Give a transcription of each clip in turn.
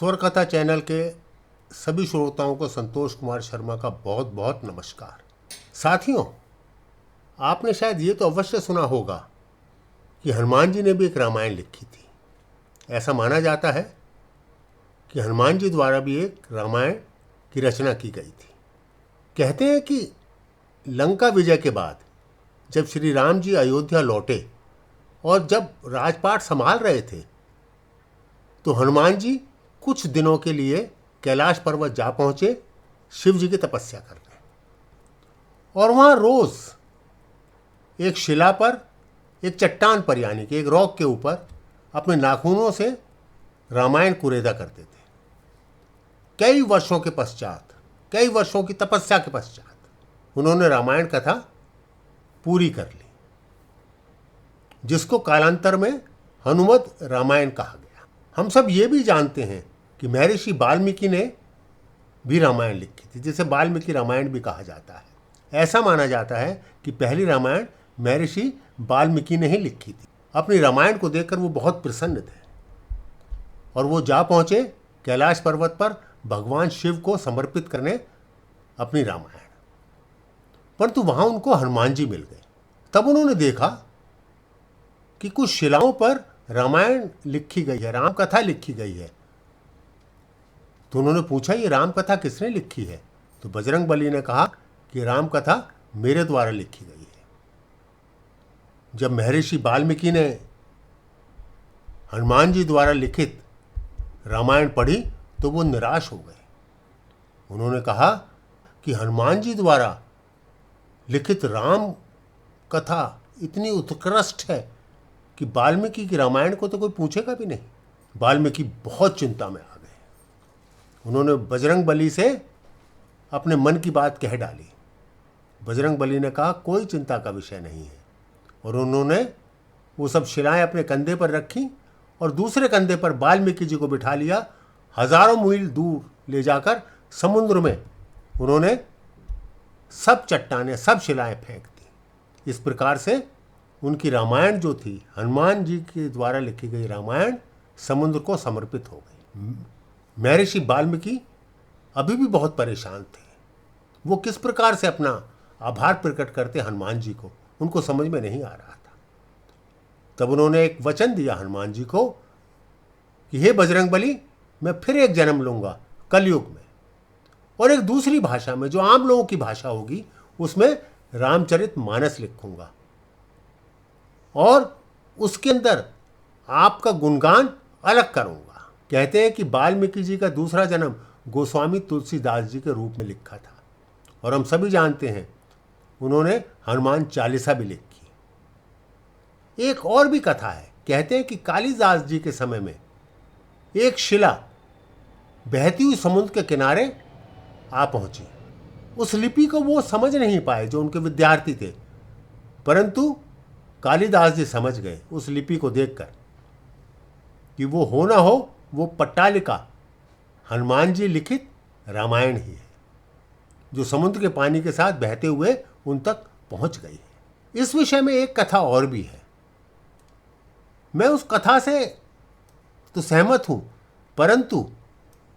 स्वर कथा चैनल के सभी श्रोताओं को संतोष कुमार शर्मा का बहुत बहुत नमस्कार। साथियों, आपने शायद ये तो अवश्य सुना होगा कि हनुमान जी ने भी एक रामायण लिखी थी। ऐसा माना जाता है कि हनुमान जी द्वारा भी एक रामायण की रचना की गई थी। कहते हैं कि लंका विजय के बाद जब श्री राम जी अयोध्या लौटे और जब राजपाट संभाल रहे थे तो हनुमान जी कुछ दिनों के लिए कैलाश पर्वत जा पहुंचे शिव जी की तपस्या करने, और वहां रोज एक शिला पर, एक चट्टान पर, यानी कि एक रॉक के ऊपर अपने नाखूनों से रामायण कुरेदा करते थे। कई वर्षों के पश्चात, कई वर्षों की तपस्या के पश्चात उन्होंने रामायण कथा पूरी कर ली, जिसको कालांतर में हनुमत रामायण कहा गया। हम सब ये भी जानते हैं कि महर्षि वाल्मीकि ने भी रामायण लिखी थी, जिसे वाल्मीकि रामायण भी कहा जाता है। ऐसा माना जाता है कि पहली रामायण महर्षि वाल्मीकि ने ही लिखी थी। अपनी रामायण को देखकर वो बहुत प्रसन्न थे और वो जा पहुंचे कैलाश पर्वत पर भगवान शिव को समर्पित करने अपनी रामायण। परंतु वहां उनको हनुमान जी मिल गए। तब उन्होंने देखा कि कुछ शिलाओं पर रामायण लिखी गई है, राम कथा लिखी गई है। तो उन्होंने पूछा, ये राम कथा किसने लिखी है? तो बजरंग बली ने कहा कि राम कथा मेरे द्वारा लिखी गई है। जब महर्षि वाल्मीकि ने हनुमान जी द्वारा लिखित रामायण पढ़ी तो वो निराश हो गए। उन्होंने कहा कि हनुमान जी द्वारा लिखित राम कथा इतनी उत्कृष्ट है कि वाल्मीकि की रामायण को तो कोई पूछेगा भी नहीं। वाल्मीकि बहुत चिंता में आ गए। उन्होंने बजरंग बली से अपने मन की बात कह डाली। बजरंग बली ने कहा, कोई चिंता का विषय नहीं है। और उन्होंने वो सब शिलाएं अपने कंधे पर रखी और दूसरे कंधे पर वाल्मीकि जी को बिठा लिया। हजारों मील दूर ले जाकर समुद्र में उन्होंने सब चट्टानें, सब शिलाएं फेंक दी। इस प्रकार से उनकी रामायण जो थी, हनुमान जी के द्वारा लिखी गई रामायण, समुद्र को समर्पित हो गई। महर्षि वाल्मीकि अभी भी बहुत परेशान थे। वो किस प्रकार से अपना आभार प्रकट करते हनुमान जी को, उनको समझ में नहीं आ रहा था। तब उन्होंने एक वचन दिया हनुमान जी को कि हे बजरंग बली, मैं फिर एक जन्म लूंगा कलयुग में, और एक दूसरी भाषा में, जो आम लोगों की भाषा होगी, उसमें रामचरित मानस लिखूंगा और उसके अंदर आपका गुणगान अलग करूंगा। कहते हैं कि वाल्मीकि जी का दूसरा जन्म गोस्वामी तुलसीदास जी के रूप में लिखा था। और हम सभी जानते हैं उन्होंने हनुमान चालीसा भी लिखी। एक और भी कथा है। कहते हैं कि कालिदास जी के समय में एक शिला बहती हुई समुद्र के किनारे आ पहुंची। उस लिपि को वो समझ नहीं पाए जो उनके विद्यार्थी थे, परंतु कालिदास जी समझ गए उस लिपि को देखकर कि वो हो ना हो वो पट्टालिका हनुमान जी लिखित रामायण ही है, जो समुद्र के पानी के साथ बहते हुए उन तक पहुंच गई है। इस विषय में एक कथा और भी है। मैं उस कथा से तो सहमत हूं, परंतु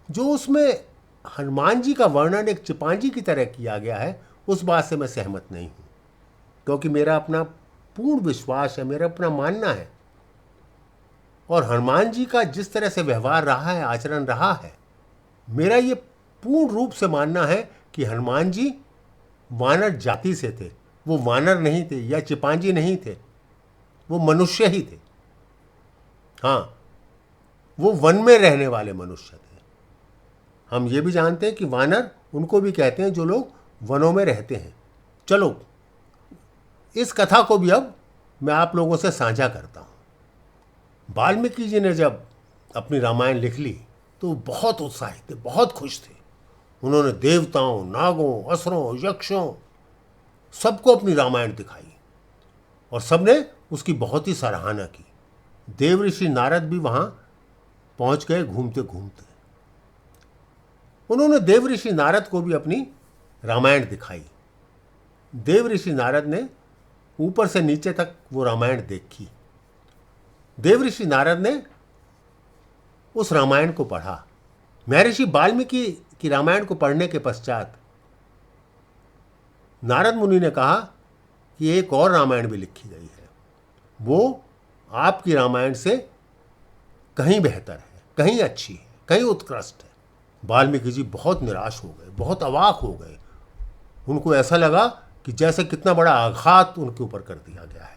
जो उसमें हनुमान जी का वर्णन एक चिपांजी की तरह किया गया है, उस बात से मैं सहमत नहीं हूं। क्योंकि मेरा अपना पूर्ण विश्वास है, मेरा अपना मानना है, और हनुमान जी का जिस तरह से व्यवहार रहा है, आचरण रहा है, मेरा ये पूर्ण रूप से मानना है कि हनुमान जी वानर जाति से थे। वो वानर नहीं थे या चिपांजी नहीं थे, वो मनुष्य ही थे। हाँ, वो वन में रहने वाले मनुष्य थे। हम ये भी जानते हैं कि वानर उनको भी कहते हैं जो लोग वनों में रहते हैं। चलो, इस कथा को भी अब मैं आप लोगों से साझा करता हूं। वाल्मीकि जी ने जब अपनी रामायण लिख ली तो बहुत उत्साहित थे, बहुत खुश थे। उन्होंने देवताओं, नागों, असुरों, यक्षों सबको अपनी रामायण दिखाई और सबने उसकी बहुत ही सराहना की। देव ऋषि नारद भी वहां पहुंच गए घूमते घूमते। उन्होंने देव ऋषि नारद को भी अपनी रामायण दिखाई। देव ऋषि नारद ने ऊपर से नीचे तक वो रामायण देखी। देव ऋषि नारद ने उस रामायण को पढ़ा महर्षि वाल्मीकि की रामायण को पढ़ने के पश्चात नारद मुनि ने कहा कि एक और रामायण भी लिखी गई है, वो आपकी रामायण से कहीं बेहतर है, कहीं अच्छी है, कहीं उत्कृष्ट है। वाल्मीकि जी बहुत निराश हो गए, बहुत अवाक हो गए। उनको ऐसा लगा कि जैसे कितना बड़ा आघात उनके ऊपर कर दिया गया है।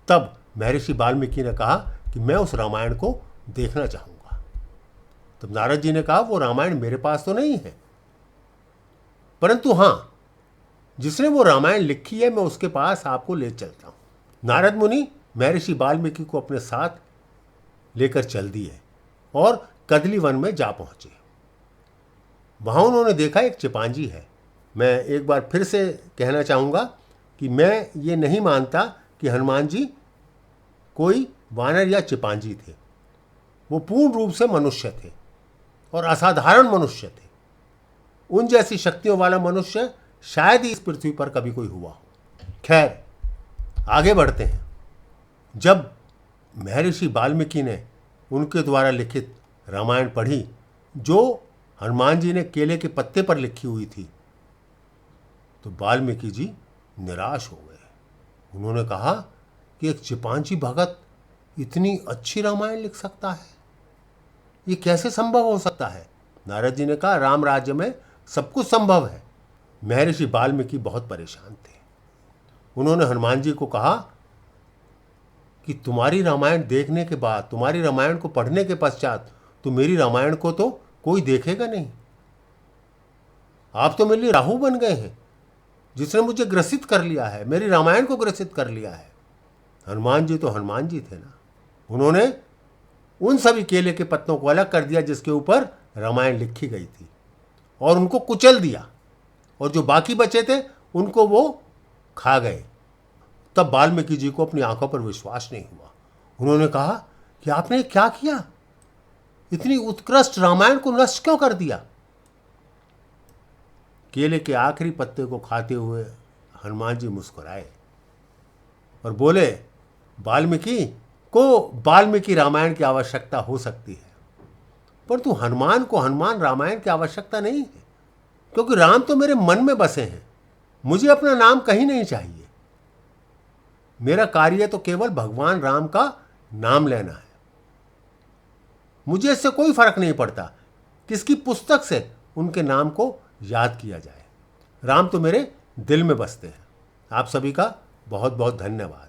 तब महर्षि वाल्मीकि ने कहा कि मैं उस रामायण को देखना चाहूंगा। तब नारद जी ने कहा वो रामायण मेरे पास तो नहीं है, परंतु हां, जिसने वो रामायण लिखी है मैं उसके पास आपको ले चलता हूं। नारद मुनि महर्षि वाल्मीकि को अपने साथ लेकर चल दिए और कदली वन में जा पहुंचे। वहां उन्होंने देखा एक चिपांजी है। मैं एक बार फिर से कहना चाहूंगा कि मैं ये नहीं मानता कि हनुमान जी कोई वानर या चिपांजी थे। वो पूर्ण रूप से मनुष्य थे और असाधारण मनुष्य थे। उन जैसी शक्तियों वाला मनुष्य शायद ही इस पृथ्वी पर कभी कोई हुआ हो। खैर, आगे बढ़ते हैं। जब महर्षि वाल्मीकि ने उनके द्वारा लिखित रामायण पढ़ी, जो हनुमान जी ने केले के पत्ते पर लिखी हुई थी, तो वाल्मीकि जी निराश हो गए। उन्होंने कहा कि एक चिपांजी भगत इतनी अच्छी रामायण लिख सकता है, ये कैसे संभव हो सकता है? नारद जी ने कहा राम राज्य में सब कुछ संभव है। महर्षि वाल्मीकि बहुत परेशान थे। उन्होंने हनुमान जी को कहा कि तुम्हारी रामायण देखने के बाद, तुम्हारी रामायण को पढ़ने के पश्चात तो मेरी रामायण को तो कोई देखेगा नहीं। आप तो मेरे लिए राहु बन गए हैं, जिसने मुझे ग्रसित कर लिया है, मेरी रामायण को ग्रसित कर लिया है। हनुमान जी तो हनुमान जी थे ना। उन्होंने उन सभी केले के पत्तों को अलग कर दिया जिसके ऊपर रामायण लिखी गई थी, और उनको कुचल दिया, और जो बाकी बचे थे उनको वो खा गए। तब वाल्मीकि जी को अपनी आंखों पर विश्वास नहीं हुआ। उन्होंने कहा कि आपने क्या किया? इतनी उत्कृष्ट रामायण को नष्ट क्यों कर दिया? केले के आखिरी पत्ते को खाते हुए हनुमान जी मुस्कुराए और बोले, वाल्मीकि को वाल्मीकि रामायण की आवश्यकता हो सकती है, परंतु हनुमान को हनुमान रामायण की आवश्यकता नहीं है, क्योंकि राम तो मेरे मन में बसे हैं। मुझे अपना नाम कहीं नहीं चाहिए। मेरा कार्य तो केवल भगवान राम का नाम लेना है। मुझे इससे कोई फर्क नहीं पड़ता किसकी पुस्तक से उनके नाम को याद किया जाए। राम तो मेरे दिल में बसते हैं। आप सभी का बहुत बहुत धन्यवाद।